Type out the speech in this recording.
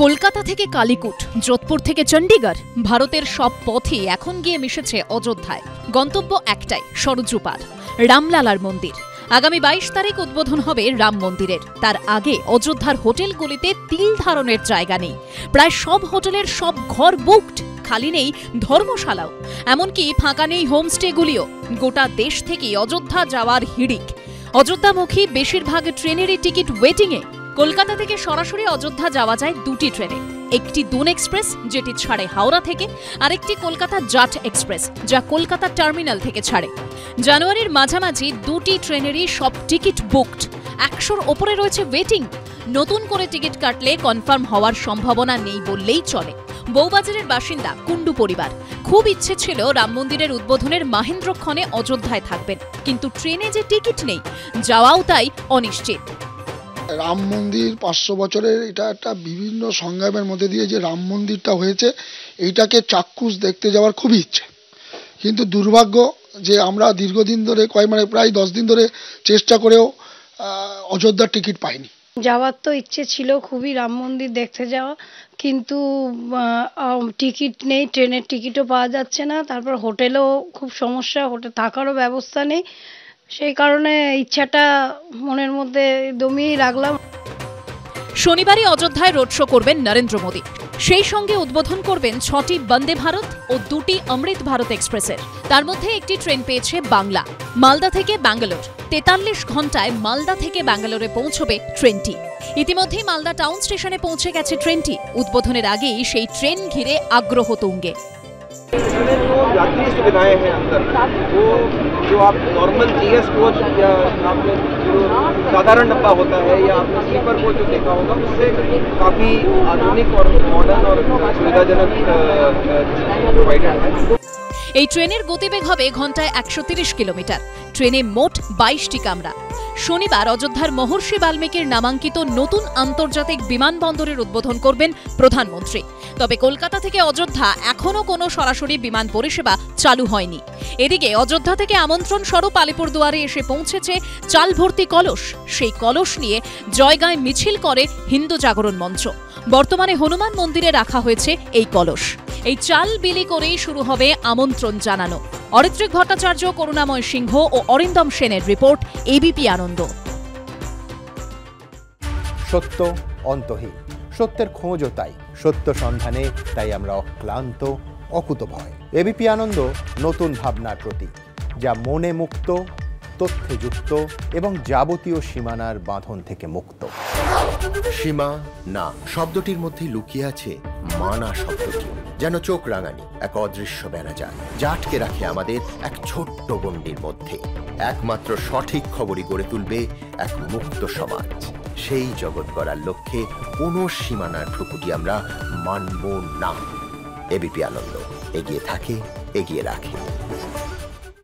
কলকাতা থেকে কালিকুট, যোধপুর থেকে চণ্ডীগড়, ভারতের সব পথই এখন গিয়ে মিশেছে অযোধ্যায়। গন্তব্য একটাই, সরযূ পার, রামলালার মন্দির। আগামী 22 তারিখ উদ্বোধন হবে রাম মন্দিরের। তার আগে অযোধ্যার হোটেলগুলিতে তিল ধারণের জায়গা নেই। প্রায় সব হোটেলের সব ঘর বুকড, খালি নেই ধর্মশালাও। এমনকি ফাঁকা নেই হোমস্টেগুলিও। গোটা দেশ থেকে অযোধ্যা যাওয়ার হিড়িক। অযোধ্যামুখী বেশিরভাগ ট্রেনেরই টিকিট ওয়েটিংয়ে। কলকাতা থেকে সরাসরি অযোধ্যা যাওয়া যায় দুটি ট্রেনে। একটি দুন এক্সপ্রেস, যেটি ছাড়ে হাওড়া থেকে, আরেকটি কলকাতা জাট এক্সপ্রেস, যা কলকাতা টার্মিনাল থেকে ছাড়ে। জানুয়ারির মাঝামাঝি দুটি ট্রেনেরই সব টিকিট বুকড। 100-র ওপরে রয়েছে ওয়েটিং। নতুন করে টিকিট কাটলে কনফার্ম হওয়ার সম্ভাবনা নেই বললেই চলে। বউবাজারের বাসিন্দা কুণ্ডু পরিবার। খুব ইচ্ছে ছিল রাম মন্দিরের উদ্বোধনের মাহেন্দ্রক্ষণে অযোধ্যায় থাকবেন, কিন্তু ট্রেনে যে টিকিট নেই, যাওয়াও তাই অনিশ্চিত। রাম মন্দির 500 বছরের, এটা একটা বিভিন্ন সংগ্রামের মধ্যে দিয়ে যে রাম মন্দিরটা হয়েছে, এইটাকে চাক্ষুষ দেখতে যাওয়ার খুবই ইচ্ছে। কিন্তু দুর্ভাগ্য যে আমরা দীর্ঘদিন ধরে প্রায় 10 দিন ধরে চেষ্টা করেও অযোধ্যার টিকিট পাইনি। যাওয়ার তো ইচ্ছে ছিল খুবই, রাম মন্দির দেখতে যাওয়া, কিন্তু টিকিট নেই, ট্রেনের টিকিটও পাওয়া যাচ্ছে না। তারপর হোটেলেও খুব সমস্যা, হোটেল থাকারও ব্যবস্থা নেই। সেই কারণে ইচ্ছাটা মনের মধ্যে দমিয়েই রাখলাম। শনিবারই অযোধ্যায় রোড শো করবেন নরেন্দ্র মোদী। সেই সঙ্গে উদ্বোধন করবেন 6টি বন্দে ভারত ও 2টি অমৃত ভারত এক্সপ্রেসের। তার মধ্যে একটি ট্রেন পেয়েছে বাংলা, মালদা থেকে ব্যাঙ্গালোর। 43 ঘন্টায় মালদা থেকে ব্যাঙ্গালোরে পৌঁছবে ট্রেনটি। ইতিমধ্যেই মালদা টাউন স্টেশনে পৌঁছে গেছে ট্রেনটি। উদ্বোধনের আগেই সেই ট্রেন ঘিরে আগ্রহ তুঙ্গে। यात्री सुविधाएं हैं अंदर, वो जो आप नॉर्मल जीएस कोच या आपने जो साधारण डब्बा होता है या आपने स्लीपर कोच जो देखा होगा, उससे काफ़ी आधुनिक और मॉडर्न और सुविधाजनक प्रोवाइडेड है। এই ট্রেনের গতিবেগ হবে ঘন্টায় 130 কিলোমিটার। ট্রেনে মোট 22টি কামরা। শনিবার অযোধ্যার মহর্ষি বাল্মীকির নামাঙ্কিত নতুন আন্তর্জাতিক বিমানবন্দরের উদ্বোধন করবেন প্রধানমন্ত্রী। তবে কলকাতা থেকে অযোধ্যা এখনও কোনো সরাসরি বিমান পরিষেবা চালু হয়নি। এদিকে অযোধ্যা থেকে আমন্ত্রণ স্বরূপ আলিপুরদুয়ারে এসে পৌঁছেছে চাল ভর্তি কলস। সেই কলস নিয়ে জয়গায় মিছিল করে হিন্দু জাগরণ মঞ্চ। বর্তমানে হনুমান মন্দিরে রাখা হয়েছে এই কলস। এই চাল বিলি করেই শুরু হবে আমন্ত্রণ জানানো। অরিত্রিক ভট্টাচার্য, করুণাময় সিংহ ও অরিন্দম সেনের রিপোর্ট, এবিপি আনন্দ। সত্য অন্তহীন, সত্যের খোঁজও তাই, সত্য সন্ধানে তাই আমরা অক্লান্ত, অকুতভয়। এবিপি আনন্দ নতুন ভাবনার প্রতীক, যা মনে মুক্ত, তথ্যে যুক্ত এবং যাবতীয় সীমানার বাঁধন থেকে মুক্ত। সীমা না শব্দটির মধ্যে লুকিয়ে আছে মানা শব্দটি, যেন চোখ রাঙানি এক অদৃশ্য বেড়াজাল, যা আটকে রাখে আমাদের এক ছোট্ট গণ্ডির মধ্যে। একমাত্র সঠিক খবরই গড়ে তুলবে এক মুক্ত সমাজ। সেই জগৎ গড়ার লক্ষ্যে কোনো সীমানার ঠুকুটি আমরা মানব না। এবিপি আনন্দ এগিয়ে থাকে, এগিয়ে রাখে।